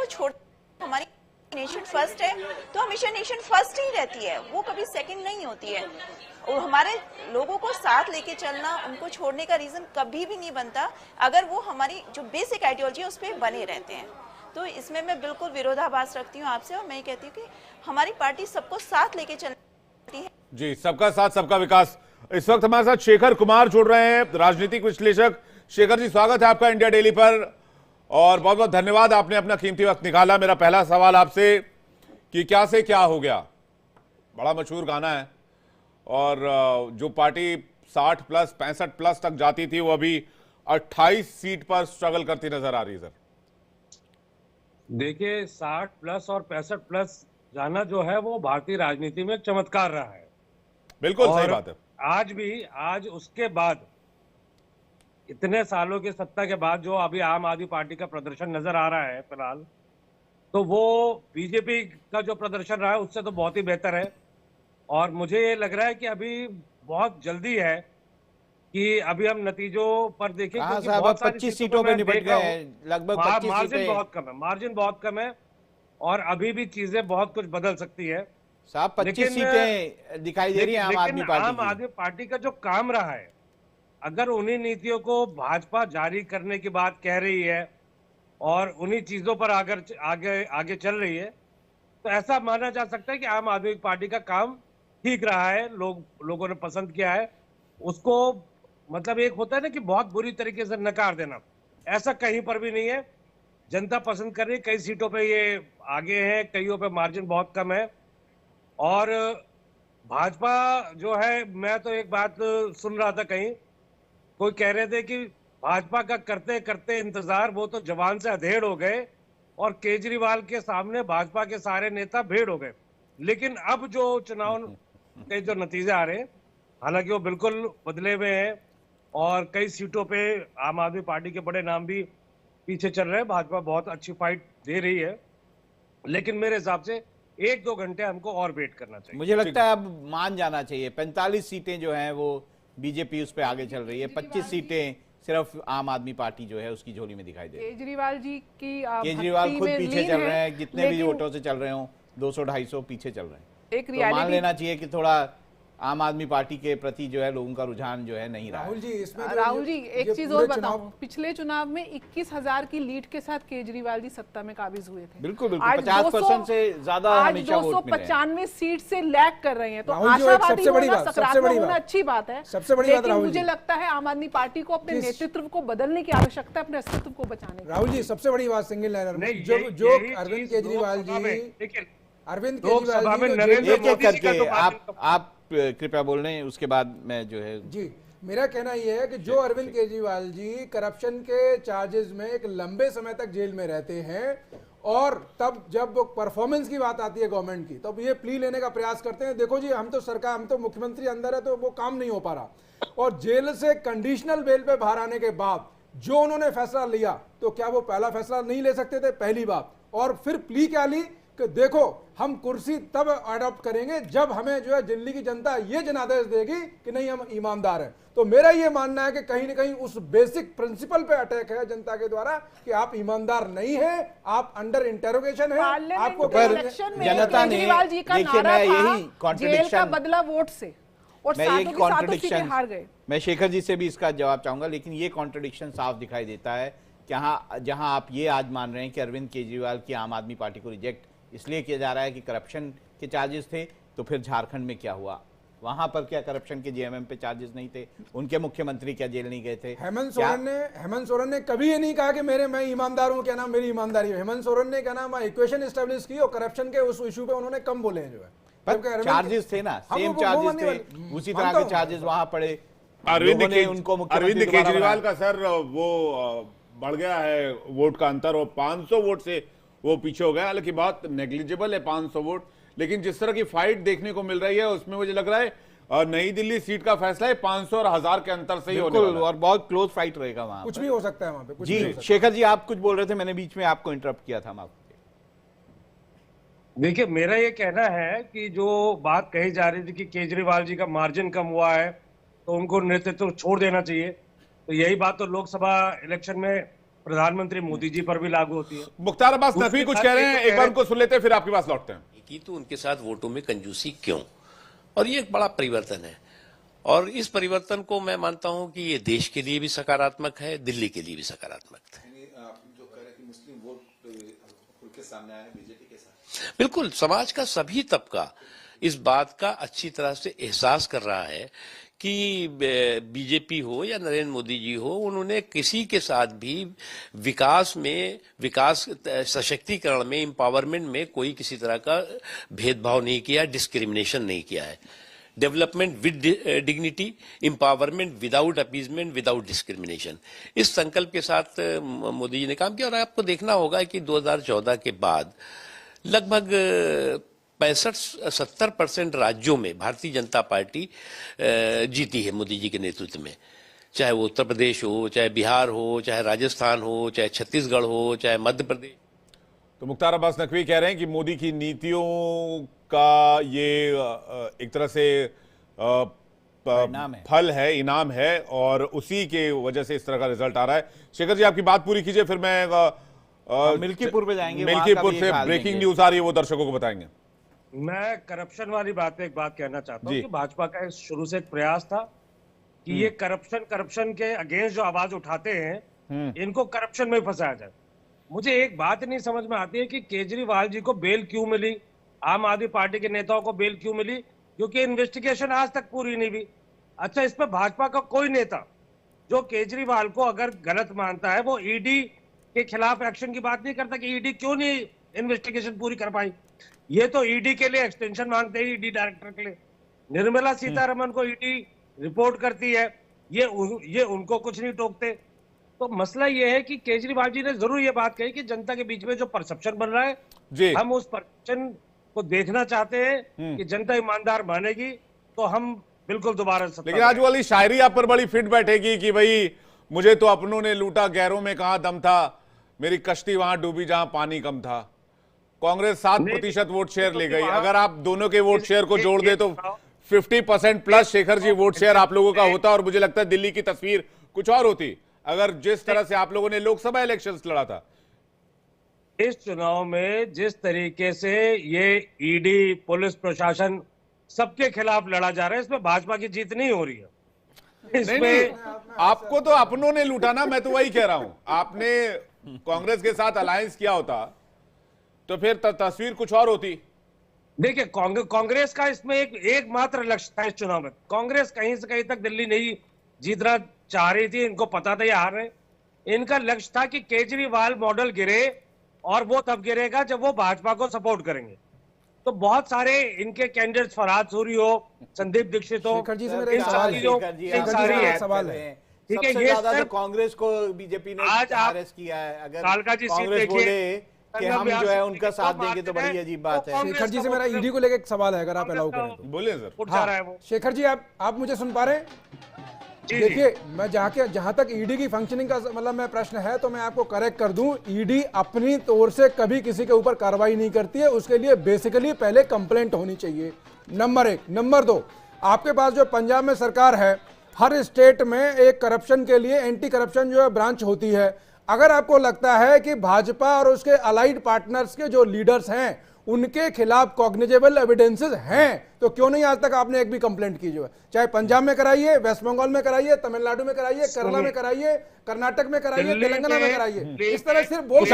को छोड़, हमारी नेशन फर्स्ट है तो हमेशा नेशन फर्स्ट ही रहती है, वो कभी सेकंड नहीं होती है। और हमारे लोगों को साथ लेके चलना, उनको छोड़ने का रीजन कभी भी नहीं बनता अगर वो हमारी जो बेसिक आइडियोलॉजी है उस पर बने रहते हैं। तो इसमें मैं बिल्कुल विरोधाभास रखती हूँ आपसे, और मैं कहती हूँ कि हमारी पार्टी सबको साथ लेके चलती है। जी, सबका साथ सबका विकास। इस वक्त हमारे साथ शेखर कुमार जुड़ रहे हैं, राजनीतिक विश्लेषक। शेखर जी, स्वागत है आपका इंडिया डेली पर और बहुत बहुत धन्यवाद, आपने अपना कीमती वक्त निकाला। मेरा पहला सवाल आपसे कि क्या से क्या हो गया, बड़ा मशहूर गाना है, और जो पार्टी 60 प्लस 65 प्लस तक जाती थी वो अभी 28 सीट पर स्ट्रगल करती नजर आ रही है। सर देखिए, 60 प्लस और 65 प्लस जाना जो है वो भारतीय राजनीति में एक चमत्कार रहा है। बिल्कुल सही बात है। आज उसके बाद, इतने सालों की सत्ता के बाद जो अभी आम आदमी पार्टी का प्रदर्शन नजर आ रहा है फिलहाल, तो वो बीजेपी का जो प्रदर्शन रहा है उससे तो बहुत ही बेहतर है। और मुझे ये लग रहा है कि अभी बहुत जल्दी है कि अभी हम नतीजों पर देखें, क्योंकि बहुत सारी 25 सीटों पे निपट गए हैं, लगभग 25 मार्जिन बहुत कम है, मार्जिन बहुत कम है और अभी भी चीजें बहुत कुछ बदल सकती है साहब। 25 सीटें दिखाई दे रही है आम आदमी पार्टी की। आम आदमी पार्टी का जो काम रहा है, अगर उन्हीं नीतियों को भाजपा जारी करने की बात कह रही है और उन्हीं चीजों पर आगे चल रही है, तो ऐसा माना जा सकता है कि आम आदमी पार्टी का काम ठीक रहा है, लोगों ने पसंद किया है उसको। मतलब एक होता है ना कि बहुत बुरी तरीके से नकार देना, ऐसा कहीं पर भी नहीं है। जनता पसंद कर रही है, कई सीटों पे ये आगे है, कईयों पे मार्जिन बहुत कम है। और भाजपा जो है, मैं तो एक बात सुन रहा था, कहीं कोई कह रहे थे कि भाजपा का करते करते इंतजार वो तो जवान से अधेड़ हो गए और केजरीवाल के सामने भाजपा के सारे नेता भेड़ हो गए। लेकिन अब जो चुनाव के जो नतीजे आ रहे हैं, हालांकि वो बिल्कुल बदले हुए हैं और कई सीटों पे आम आदमी पार्टी के बड़े नाम भी पीछे चल रहे हैं। भाजपा बहुत अच्छी फाइट दे रही है, लेकिन मेरे हिसाब से 1-2 घंटे हमको और वेट करना चाहिए। मुझे लगता है अब मान जाना चाहिए। 45 सीटें जो हैं वो बीजेपी उस पे आगे चल रही है, 25 सीटें सिर्फ आम आदमी पार्टी जो है उसकी झोली में दिखाई दे रही है। केजरीवाल जी की केजरीवाल खुद पीछे चल रहे हैं, जितने भी वोटों से चल रहे हो 200-250 पीछे चल रहे हैं। एक तो मान लेना चाहिए कि थोड़ा आम आदमी पार्टी के प्रति जो है लोगों का रुझान जो है नहीं रहा। राहुल जी एक चीज और बताऊं, पिछले चुनाव में 21,000 की लीड के साथ केजरीवाल जी सत्ता में काबिज हुए थे। बिल्कुल 50% से ज्यादा हमेशा वोट मिले हैं। 295 सीट से लैग कर रहे हैं, तो आशावादी होना, सकारात्मक होना अच्छी बात है। सबसे बड़ी बात मुझे लगता है आम आदमी पार्टी को अपने नेतृत्व को बदलने की आवश्यकता है, अपने अस्तित्व को बचाने की। राहुल जी सबसे बड़ी बात सिंगल लाइनर में जो अरविंद केजरीवाल करके आप कृपया बोल रहे हैं, उसके बाद मैं जो है जी, मेरा कहना यह है कि जो अरविंद केजरीवाल जी करप्शन के चार्जेस में एक लंबे समय तक जेल में रहते हैं और तब जब परफॉर्मेंस की बात आती है गवर्नमेंट की, तब ये प्ली लेने का प्रयास करते हैं। देखो जी, हम तो मुख्यमंत्री अंदर है तो वो काम नहीं हो पा रहा, और जेल से कंडीशनल बेल पे बाहर आने के बाद जो उन्होंने फैसला लिया, तो क्या वो पहला फैसला नहीं ले सकते थे? पहली बात। और फिर प्ली क्या ली कि देखो हम कुर्सी तब अडॉप्ट करेंगे जब हमें जो है दिल्ली की जनता ये जनादेश देगी कि नहीं हम ईमानदार हैं। तो मेरा ये मानना है कि कहीं ना कहीं उस बेसिक प्रिंसिपल पे अटैक है जनता के द्वारा कि आप ईमानदार नहीं हैं, आप अंडर इंटरोगेशन है। आपको जनता ने, देखिए मैं यही कॉन्ट्रडिक्शन, बदला वोट से और मैं यही कॉन्ट्रडिक्शन हार गए। मैं शेखर जी से भी इसका जवाब चाहूंगा, लेकिन ये कॉन्ट्रडिक्शन साफ दिखाई देता है कि जहां आप ये आज मान रहे हैं कि अरविंद केजरीवाल की आम आदमी पार्टी को रिजेक्ट इसलिए किया जा रहा है कि करप्शन के चार्जेस थे, तो फिर झारखंड में क्या हुआ? वहां पर क्या करप्शन के जेएमएम पे चार्जेस नहीं थे? उनके मुख्यमंत्री क्या जेल नहीं गए थे? हेमंत सोरेन ने कभी ये नहीं कहा कि मैं ईमानदार हूं, क्या नाम मेरी ईमानदारी है। हेमंत सोरेन ने क्या नाम इक्वेशन एस्टैब्लिश की और करप्शन के उस इशू पे उन्होंने कम बोले हैं जो है, पर चार्जेस थे ना, सेम चार्जेस थे, उसी तरह के चार्जेस वहां पड़े। अरविंद केजरीवाल का सर वो बढ़ गया है वोट का अंतर, और 500 वोट से वो पीछे हो गया। हालांकि बहुत नेग्लिजिबल है 500 वोट, लेकिन जिस तरह की फाइट देखने को मिल रही है उसमें मुझे लग रहा है नई दिल्ली सीट का फैसला है 500 और 1000 के अंतर से ही होने वाला है, और बहुत क्लोज फाइट रहेगा वहां। कुछ भी हो सकता है वहां पे। जी शेखर जी, आप कुछ बोल रहे थे, मैंने बीच में आपको इंटरप्ट किया था। देखिए, मेरा ये कहना है कि जो बात कही जा रही थी कि केजरीवाल जी का मार्जिन कम हुआ है तो उनको नेतृत्व छोड़ देना चाहिए, तो यही बात तो लोकसभा इलेक्शन में प्रधानमंत्री मोदी जी पर भी लागू होती है। मुख्तार अब्बास नकवी कुछ कह रहे हैं, एक बार उनको सुन लेते हैं फिर आपके पास लौटते हैं। की तो उनके साथ वोटों में कंजूसी क्यों, और ये एक बड़ा परिवर्तन है, और इस परिवर्तन को मैं मानता हूं कि ये देश के लिए भी सकारात्मक है, दिल्ली के लिए भी सकारात्मक है। आप जो कह रहे हैं कि मुस्लिम वोट खुल के सामने आया है बीजेपी के साथ, बिल्कुल समाज का सभी तबका इस बात का अच्छी तरह से एहसास कर रहा है कि बीजेपी हो या नरेंद्र मोदी जी हो, उन्होंने किसी के साथ भी विकास सशक्तिकरण में, एम्पावरमेंट में कोई किसी तरह का भेदभाव नहीं किया, डिस्क्रिमिनेशन नहीं किया है। Development with dignity, empowerment without appeasement, without discrimination, इस संकल्प के साथ मोदी जी ने काम किया। और आपको देखना होगा कि 2014 के बाद लगभग 65-70% राज्यों में भारतीय जनता पार्टी जीती है मोदी जी के नेतृत्व में, चाहे वो उत्तर प्रदेश हो, चाहे बिहार हो, चाहे राजस्थान हो, चाहे छत्तीसगढ़ हो, चाहे मध्य प्रदेश। तो मुख्तार अब्बास नकवी कह रहे हैं कि मोदी की नीतियों का ये एक तरह से फल है, इनाम है, और उसी के वजह से इस तरह का रिजल्ट आ रहा है। शेखर जी आपकी बात पूरी कीजिए, फिर मैं मिल्कीपुर पे जाएंगे। मिल्कीपुर से ब्रेकिंग न्यूज आ रही है, वो दर्शकों को बताएंगे। मैं करप्शन वाली बात पे एक बात कहना चाहता हूँ कि भाजपा का शुरू से एक प्रयास था कि ये करप्शन के अगेंस्ट जो आवाज उठाते हैं इनको करप्शन में फंसाया जाए। मुझे एक बात नहीं समझ में आती है कि केजरीवाल जी को बेल क्यों मिली, आम आदमी पार्टी के नेताओं को बेल क्यों मिली, क्योंकि इन्वेस्टिगेशन आज तक पूरी नहीं हुई। अच्छा, इस पे भाजपा का कोई नेता जो केजरीवाल को अगर गलत मानता है वो ईडी के खिलाफ एक्शन की बात नहीं करता कि ईडी क्यों नहीं इन्वेस्टिगेशन पूरी कर पाई। ये तो ईडी के लिए एक्सटेंशन मांगते हैं, ईडी डायरेक्टर के लिए। निर्मला सीतारमण को ईडी रिपोर्ट करती है, ये उनको कुछ नहीं टोकते। तो मसला ये है कि केजरीवाल जी ने जरूर ये बात कही कि जनता के बीच में जो परसेप्शन बन रहा है जी, हम उस परसेप्शन को देखना चाहते हैं कि जनता ईमानदार मानेगी तो हम बिल्कुल दोबारा। लेकिन आज वाली शायरी आप पर बड़ी फिट बैठेगी कि भाई मुझे तो अपनों ने लूटा, गैरों में कहां दम था, मेरी कश्ती वहां डूबी जहां पानी कम था। कांग्रेस 7% वोट शेयर ले गई। अगर आप दोनों के वोट शेयर को जोड़ दे तो 50% plus Shekhar ji vote share आप लोगों का होता, और मुझे लगता है दिल्ली की तस्वीर कुछ और होती अगर जिस तरह से आप लोगों ने लोकसभा इलेक्शंस लड़ा था। इस चुनाव में जिस तरीके से ये ईडी, पुलिस प्रशासन सबके खिलाफ लड़ा जा रहा है, इसमें भाजपा की जीत नहीं हो रही है। नहीं, आपको तो अपनों ने लूटा ना, मैं तो वही कह रहा हूं। आपने कांग्रेस के साथ अलायंस किया होता तो फिर तस्वीर कुछ और होती। देखिए, कांग्रेस का इसमें एकमात्र लक्ष्य था इस चुनाव में। कांग्रेस कहीं से कहीं तक दिल्ली नहीं जीतना चाह रही थी, इनको पता था ये हार रहे। इनका लक्ष्य था कि केजरीवाल मॉडल गिरे, और वो तब गिरेगा जब वो भाजपा को सपोर्ट करेंगे। तो बहुत सारे इनके कैंडिडेट्स, फरहाद सूरी हो, संदीप दीक्षित हो, शेखर जी से मेरा एक सवाल है। ठीक है, सबसे ये ज्यादा तो सिर्फ कांग्रेस को बीजेपी ने आज आप अरेस्ट किया है। अगर कालका जी सीट कांग्रेस देखिए, बोले कि हम जो है उनका साथ देंगे तो बड़ी अजीब बात है। शेखर जी से मेरा ईडी को लेकर एक सवाल है, अगर आप अलाउ करें तो। बोलिए सर। उठ जा रहा है वो। शेखर जी आप मुझे सुन पा रहे हैं? जी, देखिए, मैं जहां तक ईडी की फंक्शनिंग का मतलब मैं प्रश्न है तो मैं आपको करेक्ट कर दूं, ईडी अपनी तौर से कभी किसी के ऊपर कार्रवाई नहीं करती है। उसके लिए बेसिकली पहले कंप्लेंट होनी चाहिए, नंबर 1। नंबर 2, आपके पास जो पंजाब में सरकार है, हर स्टेट में एक करप्शन के लिए एंटी करप्शन जो है ब्रांच होती है। अगर आपको लगता है कि भाजपा और उसके अलाइड पार्टनर्स के जो लीडर्स हैं उनके खिलाफ कॉग्निजेबल एविडेंसेस हैं, तो क्यों नहीं आज तक आपने एक भी कंप्लेंट की? जो है चाहे पंजाब में कराइए, वेस्ट बंगाल में कराइए, तमिलनाडु में कराइए, केरला में कराइए, कर्नाटक में कराइए, तेलंगाना में कराइए। इस तरह सिर्फ बोल